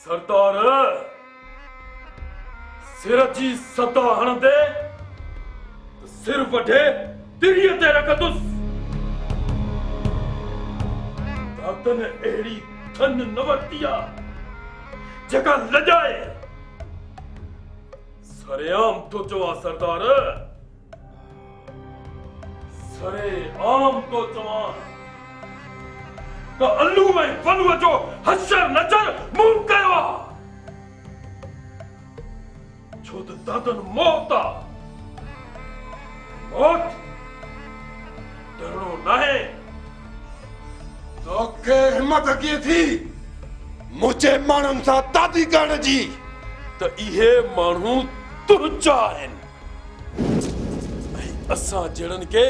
सरदार सिर जी सता हणंदे सिर वढे तिरीअ ते रखंदुसि। दादन अहिड़ी थन न वरिती आहे जेका लॼाए। सरेआम तो चवां सरदार, सरेआम तो चवां त अल्लू ऐं फलूअ जो हशर नचर मूं कयो आहे। छो त दादन मौत आहे। मौत डरणो नाहे। तोखे हिम्मत कीअं थी मुझे माण्हुनि सां दादी करण जी? त इहे माण्हू तुंहिंजा आहिनि ऐं असां जहिड़नि खे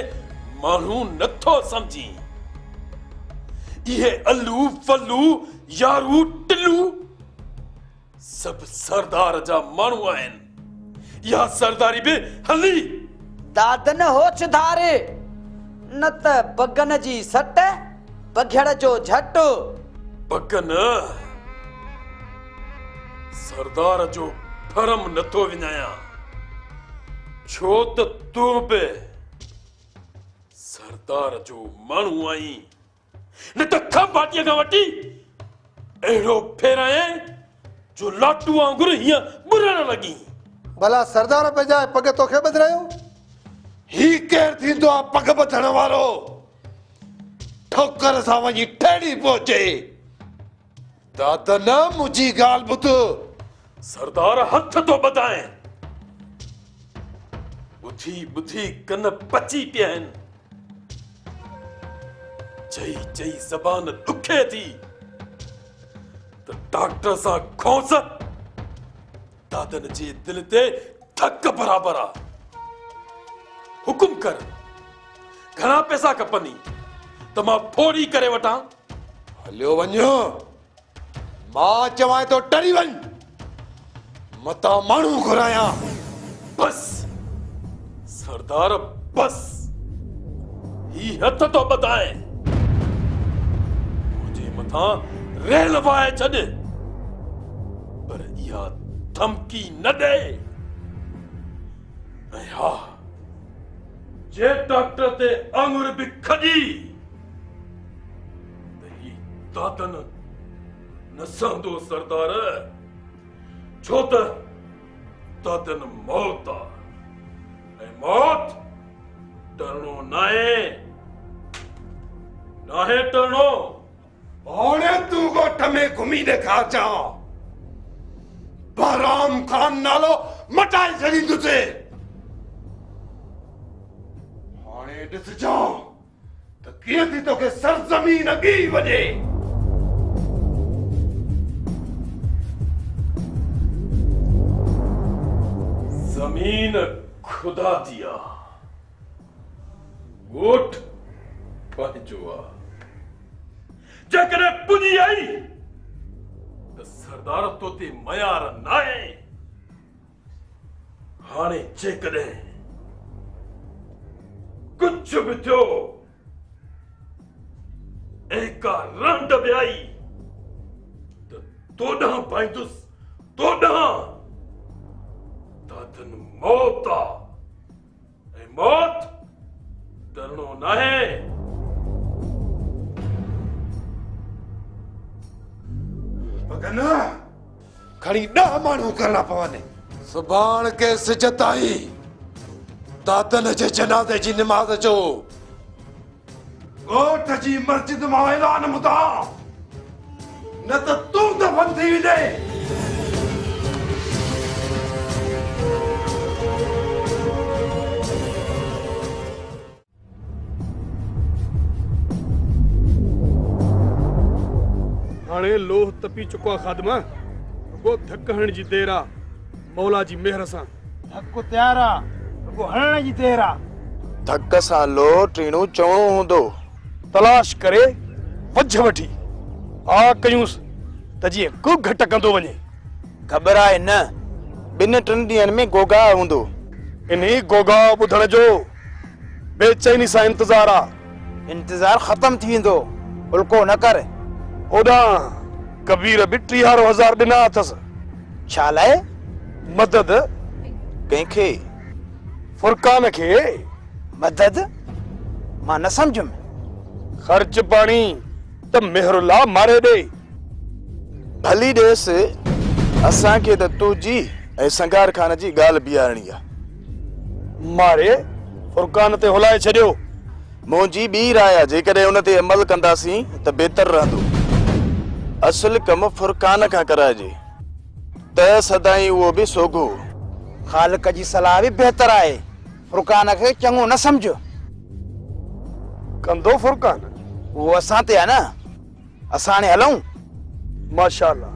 माण्हू नथो सम्झी। इहे अल्लू फल्लू यारू टिल्लू सब सरदार जा माण्हू आहिनि। इहा सरदारी बि हली। दादन होश धारे न त बगन जी सट बघड़ जो झट। बगन सरदार जो फरम नथो विञायां। छो त तूं बि सरदार जो माण्हू आहीं। न त खंभाटीअ खां वठी अहिड़ो फेराए जो लाटू वांगुरु हीअं बुरण लॻी। भला सरदार पंहिंजा पग तोखे ॿधायो? ही केर थींदो आहे पग ॿधण वारो? ठोकर सां वञी ठेड़ी पहुचे। दादन मुंहिंजी ॻाल्हि ॿुध। सरदार हथ तो ॿधाए। ॿुधी ॿुधी कन पची पिया आहिनि। चई चई ज़बान ॾुखे थी त डॉक्टर सां खोस दादन जे दिल ते धक बराबर आहे। हुकुम कर, घणा पैसा खपनी त मां फोड़ी करे वठां? हलियो वञो। मां चवां तो टरी वञ, मता माण्हू घुरायां। बस सरदार बस। ही हथ तो ॿधाए। मुंहिंजे मथां रेल वाए छॾ, पर इहा धमकी न ॾे। ऐं हा, जे डॉक्टर ते आङुर बि खॼी त ही दादन न सहंदो सरदार। छो त दादन मौत आहे ऐं मौत डरणो नाहे। नाहे डरणो। हाणे तूं ॻोठ में घुमी ॾेखारजां। बहराम खान नालो मटाए छॾींदुसि। हाणे ॾिसजां त कीअं थी तोखे सरज़मीन अॻी वञे। ज़मीन खुदा जी आहे, ॻोठ पंहिंजो आहे। जेकॾहिं पुॼी आई त सरदार तो ते मयार नाहे। हाणे जेकॾहिं कुझु बि थियो ऐं का रंड बि आई त तोॾां पाईंदुसि, तोॾां। दादन मौत आहे ऐं मौत डरणो नाहे। मगन खणी 10 माण्हू करणा पवनि। सुभाण के सिज ताईं दादन जे जनाज़े जी निमाज़ जो ॻोठ जी मस्जिद मां ऐलान मुदा, न त तूं दफ़न थी वञे। हाणे लोह तपी चुको आहे खादमा। रुगो धक हणण जी देर आहे। मौला जी मेहर सां धक तयार आहे, रुगो हणण जी देर आहे। धक सां लोह टीणू चवणो हूंदो। तलाश करे वझ वठी आ कयूंसि त जीअं को घट कंदो वञे। ख़बर आहे न, 2-3 ॾींहंनि में गोगा हूंदो। इन्ही गोगा ॿुधण जो बेचैनी सां इंतज़ार आहे। इंतज़ार ख़त्म थी वेंदो। उल्को न कर। ओॾां कबीर भी 3000 ॾिना अथसि। छा लाइ? मदद कंहिंखे? फुरकान खे। मदद? मां न सम्झुमि। ख़र्च पाणी त मेहरुल्ला मारे ॾे। भली ॾेसि, असांखे त तुंहिंजी ऐं संगार खान जी ॻाल्हि बीहारणी आहे। मारे फुरकान ते हुलाए छॾियो। मुंहिंजी ॿी राय आहे, जेकॾहिं उन ते अमल कंदासीं त बहितर रहंदो। असुल कमु फुरकान खां कराइजे त सदाईं उहो बि सोघो। ख़ालिक जी सलाह बि बहितर आहे। फुरकान खे चङो न सम्झो। कंदो फुरकान? उहो असां ते आहे न। असां हाणे हलूं? माशाअल्लाह।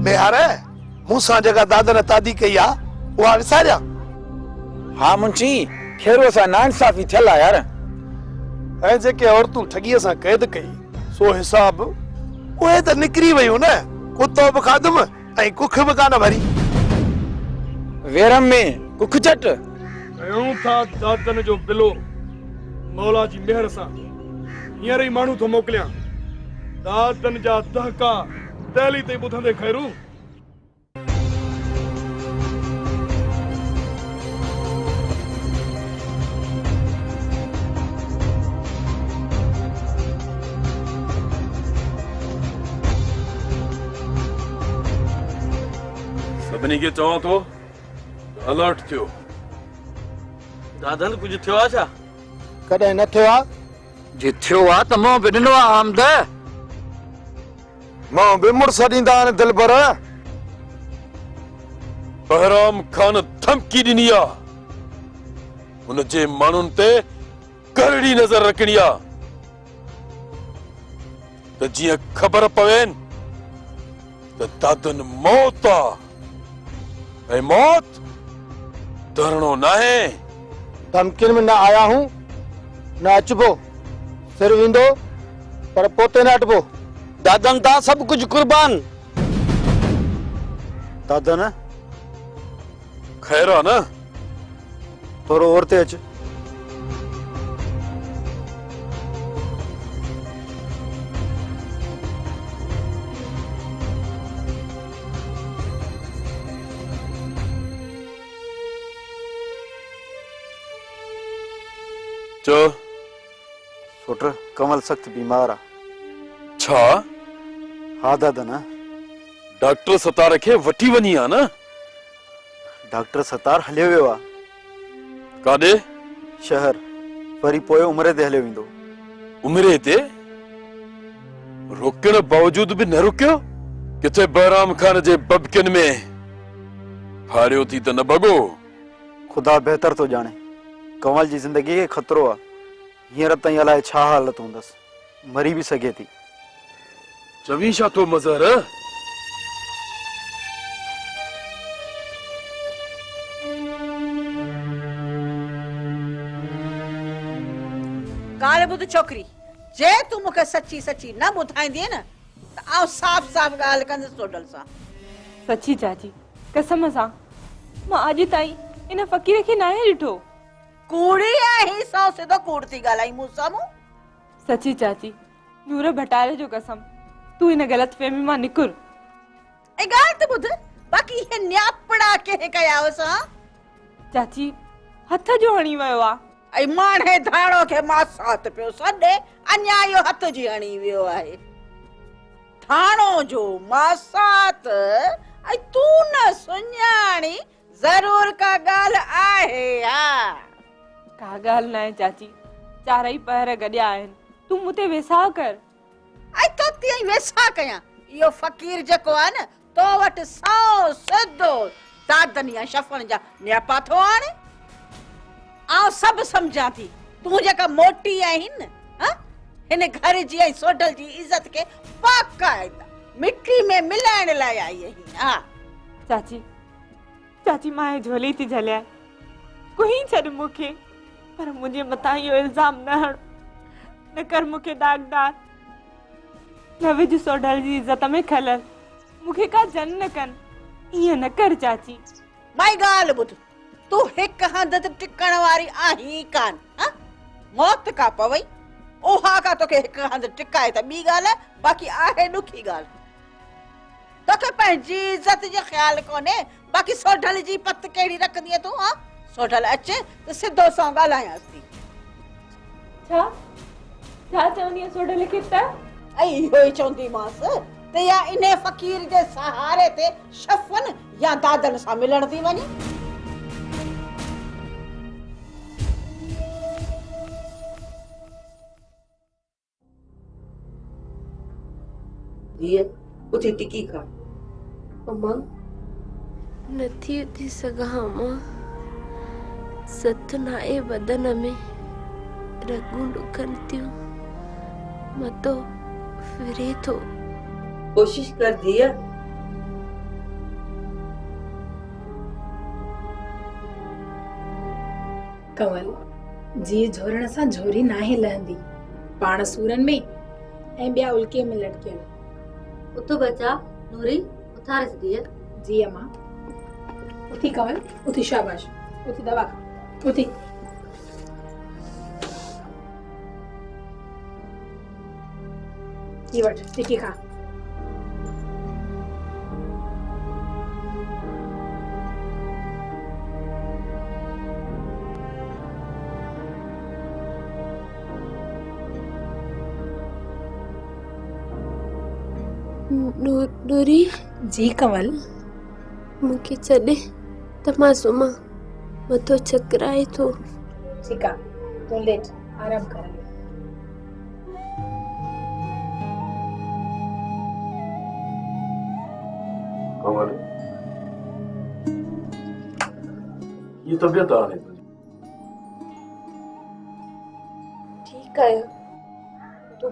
मेहारे मूंसां जेका दादन तादी कई आहे उहा विसारिया? हा मुंशी, खेरो सां नाइंसाफ़ी थियल आहे यार। ऐं जेके औरतूं ठगीअ सां कैद कई सो हिसाब उहे त निकिरी वयूं न। कुतो बि खाधुमि ऐं कुख बि कान भरी। वेरम में कुख चट कयूं था दादन जो बिलो मौला जी मेहर सां। हींअर ई माण्हू थो मोकिलियां। दादन जा दहका दहली ते ॿुधंदे खैरू। सभिनी खे चवां थो अलर्ट थियो। दादन कुछ थियो आहे छा? कॾहिं न थियो आहे? जे थियो आहे त मूं बि ॾिनो आहे आमद। मां बि मुड़ुस ॾींदा आहिनि दिलबर। बहराम खान धमकी ॾिनी आहे। हुनजे माण्हुनि ते करड़ी नज़र रखणी आहे त जीअं ख़बर पवेनि त दादन मौत आहे ऐं मौत धरणो न आहे। धमकियुनि में न आया हूं, न अचबो। सिर वेंदो पर पोते न अटबो। दादन ता सब कुछ कुर्बान। दादन खैर आहे न? थोरो और ते अच। चो सुट कमल सख्त बीमार आहे। छा? हा दादन, डॉक्टर सतार खे वठी वञी आहे न? डॉक्टर सतार हलियो वियो आहे काॾे? शहर। वरी पोइ उमिरि ते हलियो वेंदो। उमिरि ते? रोकण बावजूद बि न रुकियो? किथे बहराम खान जे बबकिन में फाड़ियो थी त न भॻो? खुदा बहितर तो जाने। कमल जी जिंदगी खे खतरो आहे। हींअर ताईं अलाए छा हालत हूंदसि। मरी भी सघे थी। चवी छा थो मज़र? काले बुध छोकरी, जे तू मुखे सच्ची सच्ची न ॿुधाईंदी न त आउं साफ़ साफ़ ॻाल्हि कंदसि टोडल सां। सच्ची चाची, कसम सां मां अॼु ताईं इन फ़कीर खे नाहे ॾिठो। कूड़ी आहे सौ सिधो कूड़ थी ॻाल्हाई मूं साम्हूं। सच्ची चाची, नूर भटारे जो कसम, तू इन ग़लतफ़हमी मां निकुर। ऐं ॻाल्हि त ॿुध, बाक़ी हे न्यापड़ा के कया हुअसां? चाची, हथ जो हणी वियो आहे। ऐं माणे धाणो खे मासात पियो सॾे, अञा इहो हथ जी हणी वियो आहे। धाणो जो मासात ऐं तू न सुञाणी, ज़रूर का ॻाल्हि आहे। हा, का ॻाल्हि न आहे चाची। चारई पहर गॾिया आहिनि। तू मूं ते वेसा कर। ऐं तो तीअं वेसा कयां? इहो फ़कीर जेको आहे न, तो वटि सौ सिधो दादन या शफ़न जा न्यापा थो आणे। आउं सभु सम्झां थी। तूं जेका मोटी आहीं न, हिन घर जी ऐं सोडल जी इज़त खे बाक़ाइदा मिट्टी में मिलाइण लाइ आई आहीं। हा चाची, चाची मां हे झोली थी झलिया। कोई छॾ मूंखे, पर मुंहिंजे मथां इहो इल्ज़ाम न हण। न कर मूंखे दागदार, न विझ सोडल जी इज़त में खलल। मूंखे का जन न कनि। ईअं न कर चाची। माई ॻाल्हि ॿुध, तूं हिकु हंध ते टिकण वारी आहीं कान। मौत का पवई ओहा का तोखे हिक हंध टिकाए त ॿी ॻाल्हि आहे, बाक़ी आहे ॾुखी ॻाल्हि। तोखे पंहिंजी इज़त जो ख़्याल कोन्हे, बाक़ी सोढल जी पत कहिड़ी रखंदी तूं? हा, सोढल अचे त सिधो सां ॻाल्हायांसि थी। छा छा चवंदी आहे सोढल खे त? ऐं इहो ई चवंदीमांसि त या इन फ़क़ीर जे सहारे ते शफ़न या दादन सां मिलण थी वञे। धीअ उथी टिकी खा। अम्मा नथी उथी सघां मां, सत नाए बदन में रगूं ॾुकनि थियूं, मतो फिरे थो। कोशिश कर धीअ। कंवल जी झोरण सां झोरी नाहे लहंदी, पाण सूरन में ऐं ॿिया उल्के में लटकियल। उथो बचा, नूरी उथारिस धीअ। जी अम्मा। उथी कंवल, उथी, शाबाश, उथी दवा खा, उथी। ये वठ टिकी खा। नूरी। जी कंवल। मूंखे छॾे त मां सुम्हां, मथो चकराए थो। ठीकु आहे, तूं लेट, आराम कर। कंवल, ये तबियत आहे तुंहिंजी? ठीकु आहियो, तूं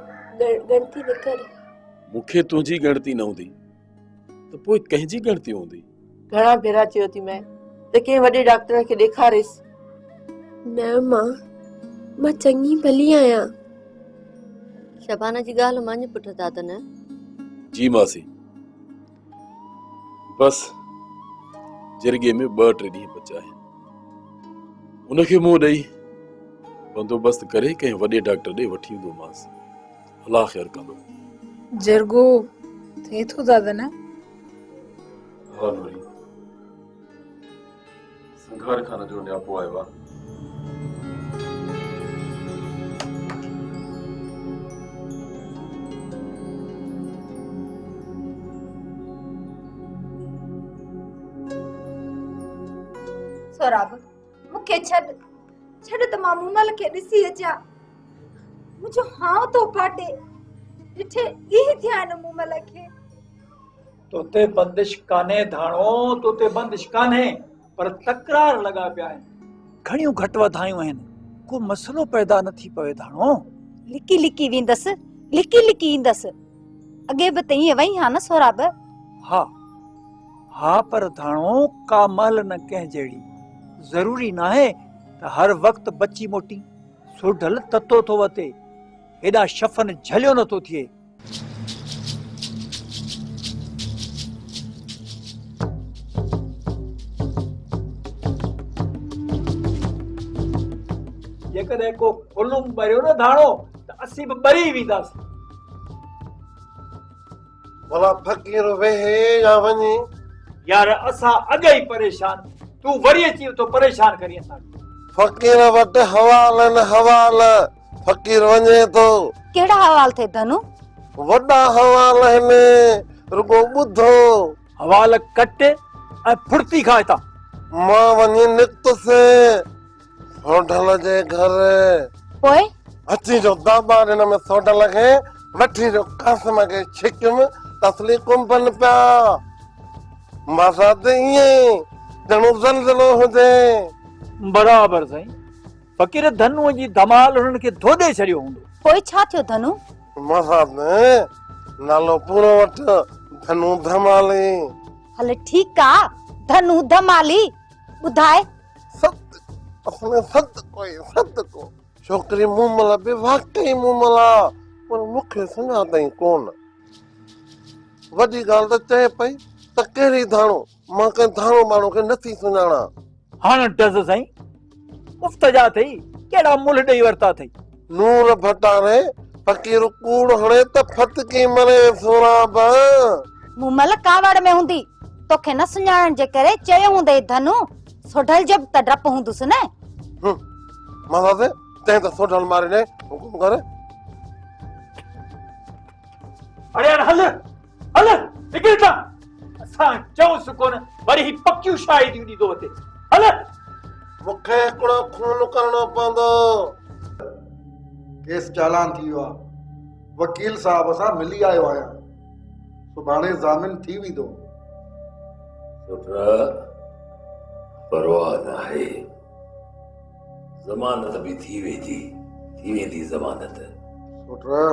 गणती न कर। मूंखे तुंहिंजी ॻणती न हूंदी त पोइ कंहिंजी ॻणती हूंदी? घणा भेरा चयो थी मैं त कंहिं वॾे डॉक्टर खे ॾेखारिस। न मां चङी भली आहियां। शबाना जी ॻाल्हि मांजे पुठ दादन। जी मासी, बस जिरगे में 2-3 ॾींहं बचा आहिनि, उनखे मुंहुं ॾेई बंदोबस्त करे कंहिं वॾे डॉक्टर ॾे वठी ईंदोमांसि। अलाह ख़ैर कंदो। जरगो थे तो दादन? हाँ नूरी, संघार खाना जो न्यापो आयो आहे। सोराब मुखे छड़ त मां मूमल खे ॾिसी अचां। मुंहिंजो हाउ तो फाटे, ॾिठे ई थिया न मूमल खे। तोते बंदिश कान्हे धाणो, तोते बंदिश कान्हे, पर तकरार लगा पिया आहिनि। घणियूं घटि वधायूं आहिनि, को मसलो पैदा न थी पवे धाणो। लिकी लिकी वेंदसि, लिकी लिकी ईंदसि। अॻे बि त ईअं वई हा न सोराब? हा पर धाणो का महल न कंहिं जहिड़ी। ज़रूरी न आहे त हर वक्त बची मोटी। सोढल ततो थो वते, हेॾा शफ़न झलियो नथो थिए। जेकॾहिं को खुलुम भरियो न धाणो त असीं बि ॿरी वेंदासीं। भला फ़क़ीर वेहे या वञे? यार असां अॻे ई परेशान, तूं वरी अची तो परेशान करी असां। फ़क़ीर वटि हवाल न हवाल, फ़क़ीर वञे तो। कहिड़ा हवाल थे धनु? वॾा हवाल आहिनि, रुगो ॿुधो। हवाल कट ऐं फुर्ती खाए था। मां वञी निकतुसि सोढल जे घर। पोइ अची जो दाबा ॾिन में सोढल खे वठी जो कासिम खे छिकिम तसली कुंभन पिया। मां त ईअं ॼणो ज़लज़लो हुजे। बराबर साईं, फ़क़ीर धनुअ जी धमाल हुननि खे धोॾे छॾियो हूंदो। पोइ छा थियो धनु? मां नालो पूरो वठ, धनु धमाली। हल ठीकु आ, धनु धमाली। ॿुधाए। असले सदको छोकरी मूमल बि वाकई मूमल आ, पर मूंखे सुञातई कोन। वॾी ॻाल्हि त चए पई त कहिड़ी धाणो, मां कंहिं धाणो माण्हू खे नथी सुञाणा। हाणे टस साईं, उफ्तजा थई, केड़ा मुल ॾेई वरता थई। नूर भटारे फकीर कूड़ हणे त फतकी मरे सोराब। मुमल कावड़ में हूंदी तोखे न सुञाणण जे करे चयो हूंदे धनु सोढल जब त डप हूंदुस न। मां से ते त सोढल मारे ने हुकुम करे। अरे यार हल हल निकिरता असां चऊं सुकोन वरी ही पक्कियूं शायदियूं ॾींदो वते। हल मूंखे हिकिड़ो खून करणो पवंदो। केस चालान थी वियो आहे। वकील साहब सां मिली आयो आहियां। सुभाणे ज़ामिन थी वेंदो। सुठा परवाह नाहे, ज़मानत भी थी वेंदी ज़मानत। सुठा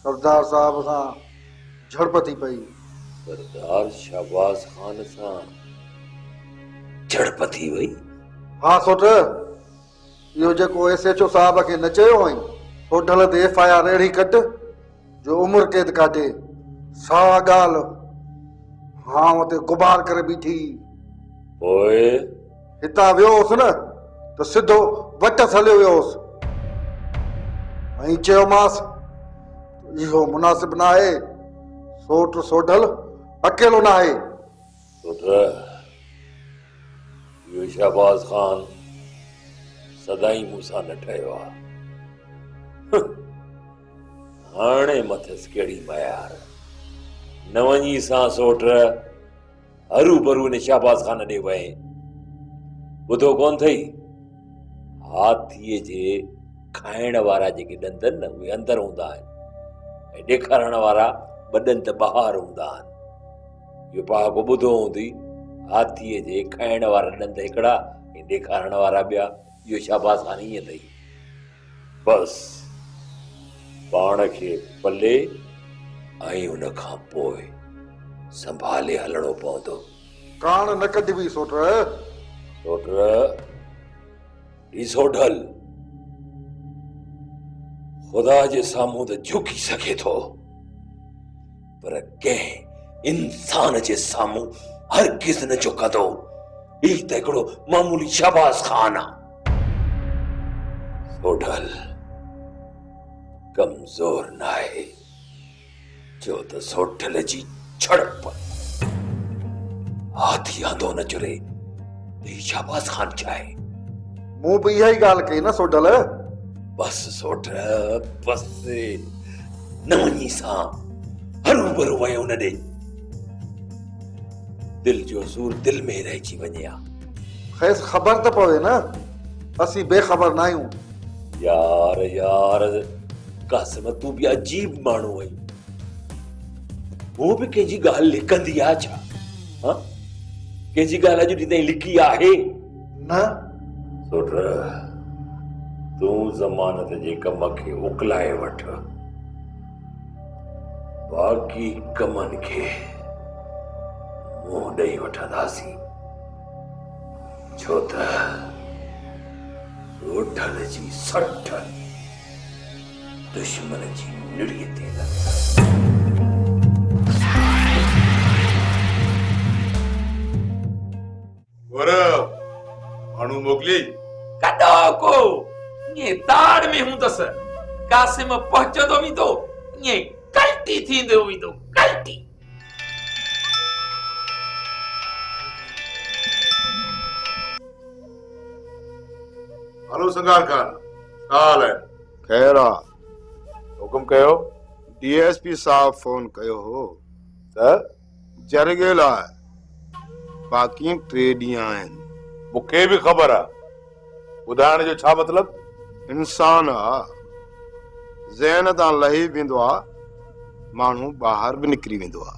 सरदार साहब सां झड़प थी पई। सरदार शहबाज खान सां झड़प थी वई? हाँ सोठ इहो जेको SHO साहब खे न चयो हुई सोढल ते FIR अहिड़ी कट जो उम्र कैद काटे। सा ॻाल्हि हाँ उते गुबार करे बीठी। ओए हितां वियो हुउसि न त सिधो वटस हलियो वियो हुउसि ऐं चयोमांसि इहो मुनासिब न आहे। सोट सोढल अकेलो न आहे। इहो शहबाज खान सदाई मूंसां न ठहियो आहे। हाणे मथस कहिड़ी मयार न वञी सां सोट हरू भरू ने शहबाज खान ॾे वए। ॿुधो कोन थई हाथीअ जे खाइण वारा जेके ॾंद न उहे अंदर हूंदा आहिनि ऐं ॾेखारण वारा ॿ ॾंद ॿाहिरि हूंदा आहिनि। इहो पहाको ॿुधो हूंदी हाथीअ जे खाइण वारा ॾंद हिकिड़ा ऐं ॾेखारण वारा ॿिया। इहो शहबाज खान ईअं अथई। बस पाण खे पले ऐं उन खां पोइ संभाले हलणो पवंदो। कान न कढबी सोट। सोढल ख़ुदा जे साम्हूं त झुकी सघे थो पर कंहिं इंसान जे साम्हूं हरगिज़ न झुकंदो। ही त हिकिड़ो मामूली शहबाज खान आहे। सोढल कमज़ोर न आहे जो त सोढल जी झड़प हाथी आंदो न चुरे। ही शहबाज खान चाहे। मूं बि इहा ई ॻाल्हि कई न सोढल। बस सोठ बस न वञी सां हरू भरू वयो न ॾे। दिल जो ज़ोर दिल में रहिजी वञे आ। खेस ख़बर त पवे न असीं बेख़बर न आहियूं। यार कासिम तूं बि अजीब माण्हू आहीं। वो बि कंहिंजी ॻाल्हि लिकंदी आहे छा? हाँ कंहिंजी ॻाल्हि अॼु ॾींहुं ताईं लिकी आहे न? सोट तूं ज़मानत जे कम खे उकलाए वठ। बाक़ी कमनि खे मुंहुं ॾेई वठंदासीं छो त सोढल जी सठ दुश्मन जी निड़ीअ ते लॻंदा। माण्हू मोकिली कॾो को ईअं ताड़ में हूंदसि। कासिम पहुचंदो वेंदो ईअं कल्टी थींदो वेंदो कल्टी। हलो संगार खान हाल है? खैर आ। हुकुम कयो। DSP साहब फोन कयो हो त जरगे लाइ बाक़ी 3 ॾींहं आहिनि। मूंखे बि ख़बर आहे। ॿुधाइण जो छा मतलब? इंसान आ ज़हन तां लही वेंदो आ माण्हू ॿाहिरि बि निकिरी वेंदो आ।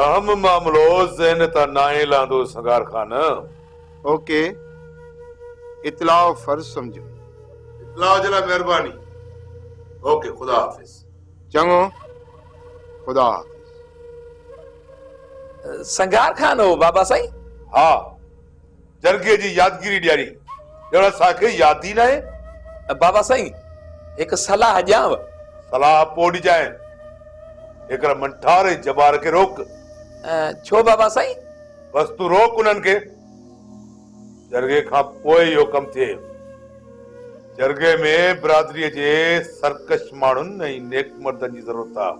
अहम मामलो ज़हन तां नाहे लहंदो संगार खान। ओके इतलाउ फर्ज समझो। इतलाउ जे लाइ महिरबानी। ओके खुदा हाफिज। चङो खुदा हाफिज। संगार खान हो बाबा साईं? हा जरगे जी यादगिरी ॾियारी ॼण असांखे याद ई न आहे। बाबा साईं हिकु सलाह ॾियांव। सलाह पोइ ॾिजांइ। हिकिड़ा मंठारे जबार खे रोक। छो बाबा साईं? बस तूं रोक उन्हनि खे। जरगे खां पोइ इहो कमु थिए। जरगे में बिरादरी जे सरकश माण्हुनि ऐं नेक मर्दनि जी ज़रूरत आहे।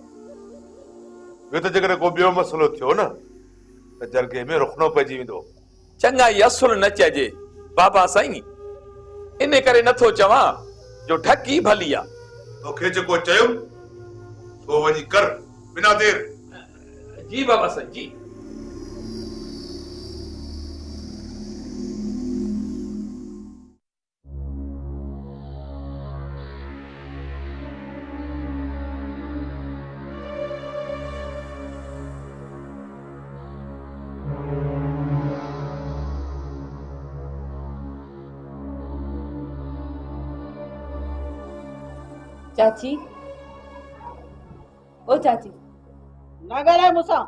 ॿियो त जेकॾहिं को ॿियो मसइलो थियो न त जरगे में रुखनो पइजी वेंदो। चङा ई असुल न चइजे बाबा साईं, इन करे नथो चवां जो ढकी भली आ। तोखे जेको चयो सो वञी कर बिना देर। जी बाबा साईं जी। चाची, ओ चाची, न ॻाल्हाए मूंसां,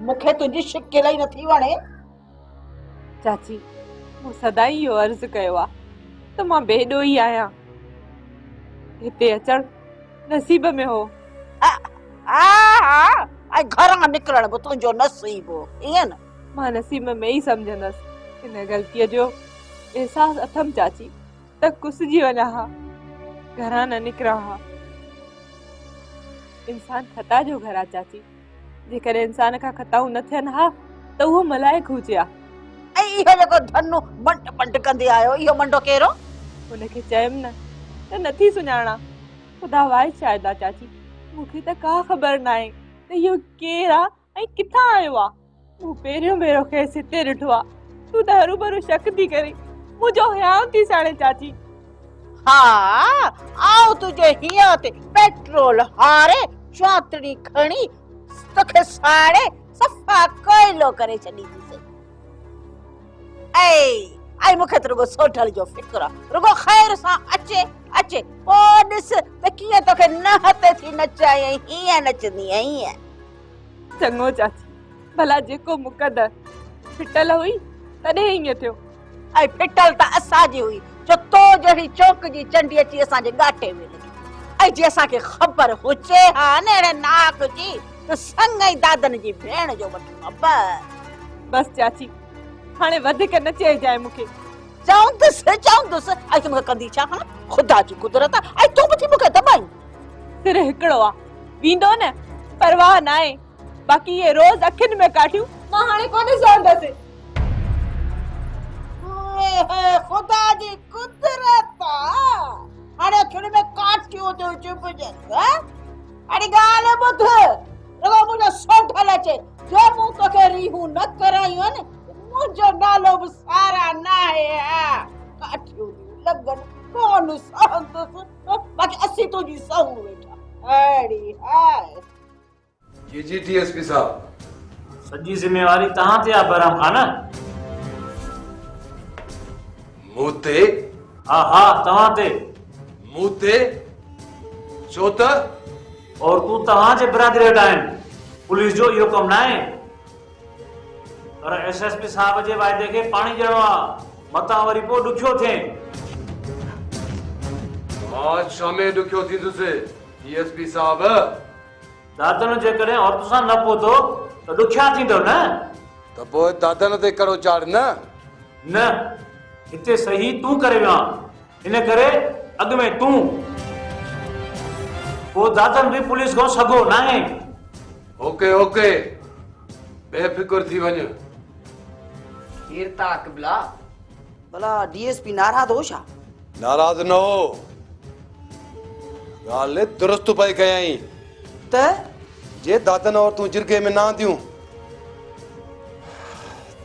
मूंखे तुंहिंजी शिक इलाही नथी वणे। चाची, मूं सदाई इहो अर्ज़ु कयो आहे त मां बेॾो ई आहियां, हिते अचण नसीब में हो। ऐं घरां निकिरण बि तुंहिंजो नसीब हो, ईअं न? मां नसीब में ई सम्झंदसि। हिन ग़लतीअ जो एहसास अथमि चाची त कुसिजी वञा हा, घरां न निकिरां हा। इंसान ख़ता जो घर आहे चाची, जेकॾहिं इंसान खां ख़ताऊं न थियनि हा त उहो मलाइक हुजे हा। ऐं इहो जेको धनु बंट बंट कंदे आयो, इहो मंडो केरो? हुनखे चयमि न त नथी सुञाणा। ख़ुदा वाहे शायदि आहे चाची, मूंखे त का ख़बर न आहे त इहो केरु आहे ऐं किथां आयो आहे। मूं पहिरियों भेरो खेसि हिते ॾिठो आहे। तूं त हरू भरू शक थी करे मुंहिंजो हियां थी साणे चाची। हाँ, आओ तुझे हिया ते पेट्रोल हारे चातड़ी खणी तोखे साड़े सफा कोयलो करे छॾी थी। ऐं मूंखे त रुगो सोढल जो फिक्र आहे, रुगो ख़ैर सां अचे अचे पोइ ॾिस त कीअं तोखे न हथ थी नचाए हीअं नचंदी आहीं। चङो चाची, भला जेको मुक़दर फिटल हुई तॾहिं ईअं थियो। ऐं फिटल त असांजी हुई जो तो जहिड़ी चौक जी चंडी अची असांजे गाटे में लॻी। ऐं जे असांखे ख़बर हुजे हा न अहिड़े नाक जी त संग ई दादन जी भेण जो वठिणो। बस चाची, हाणे वधीक न चइजाए मूंखे। चवंदुसि ऐं तूं मूंखे कंदी छा? ख़ुदा जी कुदरत ऐं तूं बि थी मूंखे दॿाई। सिर हिकिड़ो आहे, वेंदो न, परवाह न आहे। बाक़ी ये रोज़ अखियुनि में काठियूं मां हाणे कोन सहंदसि। ख़ुदा जी कुदरत हाणे अखियुनि में काठियूं तूं चुप जंदा। अड़ी ॻाल्हि ॿुध, रुगो मुंहिंजो सोढल अचे जो मूं तोखे रीहूं न करायूं आहिनि, मुंहिंजो नालो बि सारा न आहे। काठियूं लॻनि कोन सहंदुसि, बाक़ी असीं तुंहिंजी सहूं वेठा। अड़ी हाय जी डीएसपी साहब, सॼी ज़िम्मेवारी तव्हां ते आहे बहराम खान। मूं ते? हा तव्हां ते। मूं ते छो त? और तूं तव्हांजे बिरादरी वटि आहिनि, पुलिस जो इहो कमु न आहे। पर एसएसपी साहब जे वाइदे खे पाणी ॾियणो आहे, मतां वरी पोइ ॾुखियो थिए। आज शामे ॾुखियो थींदुसि डीएसपी साहब। दादन जेकॾहिं औरत सां न पहुतो त ॾुखिया थींदो न। त पोइ दादन ते करो चाढ़ न, हिते सही तूं करे वियो आहे, इन करे अॻु में तूं। पोइ दादन बि पुलिस खां सॻो न आहे। ओके बेफिक्र थी वञ। देर तक बिला भला डीएसपी नाराज हो छा? नाराज न हो, ॻाल्हि दुरुस्त पई कयई त जे दादन और तूं जिरगे में ना आंदियूं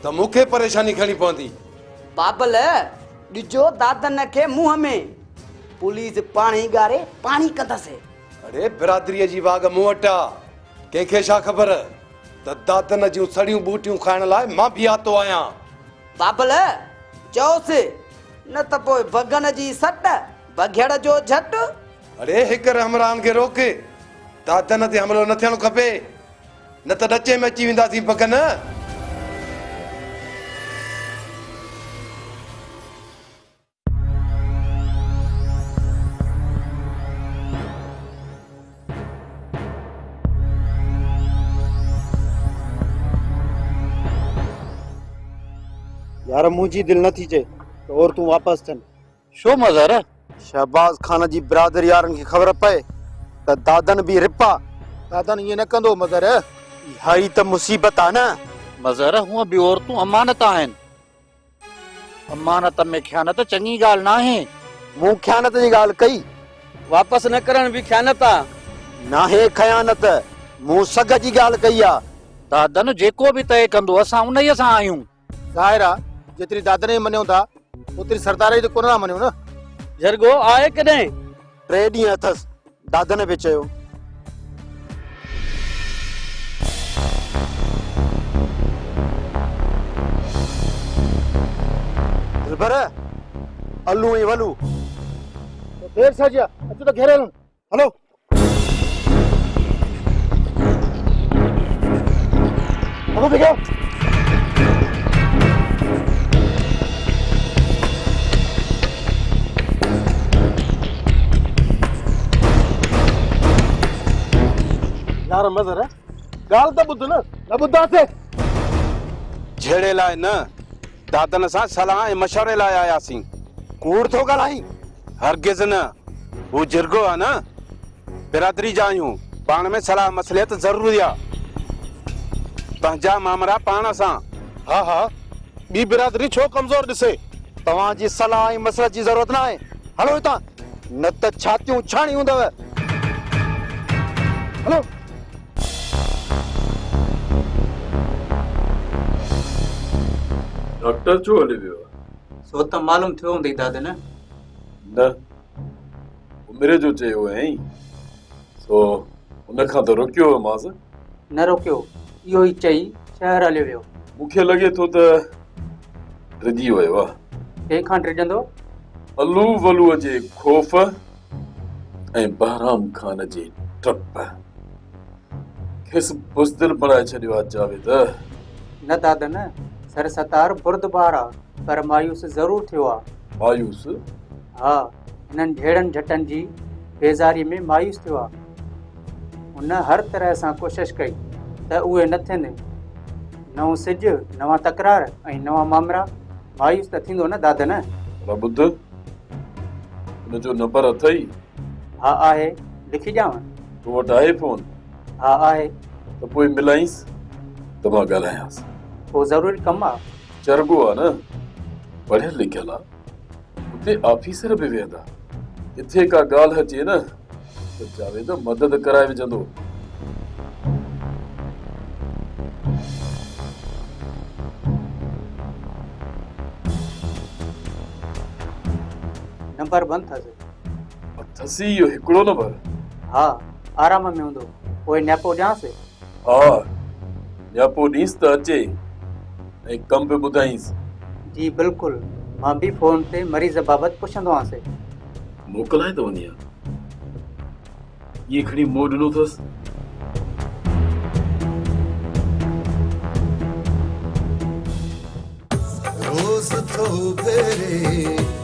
त मूंखे परेशानी खणी पवंदी। बाबल ॾिजो दादन खे मुंहं में, पुलिस पाणी ॻारे पाणी कंदसि। अरे बिरादरीअ जी वाग मूं वटि आहे, कंहिंखे छा ख़बर त दादन जूं सड़ियूं बूटियूं खाइण लाइ मां बि आतो आहियां। बाबल चओसि न त पोइ बगन जी सट बघेड़ जो झट। अरे हिक हमरान खे रोक, दादन ते हमलो न थियणो खपे, न त ॾचे में अची वेंदासीं बगन। यार मुंहिंजी दिलि नथी चए त और तूं वापसि थियनि। शो मज़र शहबाज खान जी बिरादरी यारनि खे ख़बर पए त दादन बि रिपा दादन ईअं न कंदो मज़र इहा ई त मुसीबत आहे न मज़र हूअं बि औरतूं अमानत आहिनि अमानत में ख़यानत चङी ॻाल्हि न आहे मूं ख़यानत जी ॻाल्हि कई वापसि न करण बि ख़यानत आहे नाहे ख़यानत मूं सग जी ॻाल्हि कई आहे दादन जेको बि तय कंदो असां उन्हीअ सां आहियूं ज़ाहिर आहे जेतिरी दादन जी मञूं था ओतिरी सरदार जी त कोन था मञूं न जरगो आहे कॾहिं 3 ॾींहं अथसि दादन बि चयो दिलबर अल्लू ऐं वलू देर सां अचो त घेरे हलूं हलो हलो भैया यार मज़र ॻाल्हि त ॿुध न ॿुधासीं झेड़े लाइ न दादन सां सलाह ऐं मशवरे लाइ आयासीं कूड़ थो ॻाल्हाई हरगिज़ न हू जिरगो आहे न बिरादरी जा आहियूं पाण में सलाह मसलियत ज़रूरी आहे पंहिंजा मामरा पाण सां हा हा ॿी बिरादरी छो कमज़ोर ॾिसे तव्हांजी सलाह ऐं मसलत जी ज़रूरत न आहे हलो हितां न त छातियूं छाणी हूंदव हलो डॉक्टर छो हली वियो सो त मालूम थियो हूंदई दादन न उमिरि जो चयो हुयईं सो उनखां त रोकियो मांसि न रोकियो इहो ई चई शहर हलियो वियो मूंखे लॻे थो त डिॼी वियो आहे कंहिंखां डिॼंदो अल्लू वलूअ जे ख़ौफ़ ऐं बहराम खान जी टप खेसि बुज़दिल बणाए छॾियो आहे जावेद न दादन सर सतार बुर्दबार आहे पर मायूस ज़रूर थियो आहे मायूस हा हिननि ढेड़नि झटनि जी बेज़ारी में मायूस थियो आहे हुन हर तरह सां कोशिशि कई त उहे न थियनि नओं सिज नवां तकरार ऐं नवां मामरा मायूस त थींदो न दादन ॿुध हुनजो नंबर अथई हा आहे लिखी ॾियांव तो वटि आहे फोन हा आहे त पोइ मिलाईंसि त मां ॻाल्हायांसि पोइ ज़रूरी कमु आहे चरगो आहे न पढ़ियल लिखियल आहे उते ऑफिसर बि वेहंदा किथे का ॻाल्हि अचे न त जावेद मदद कराए विझंदो नंबर बंदि अथसि अथसि इहो हिकिड़ो नंबर हा आराम में हूंदो पोइ न्यापो ॾियांसि हा न्यापो ॾींसि त अचे ऐं कम बि ॿुधाईंसि जी बिल्कुलु मां बि फोन ते मरीज़ बाबति पुछंदो आहियां मोकिलाए थो वञी ये खणी मोह ॾिनो अथसि रोज़ थो फेरे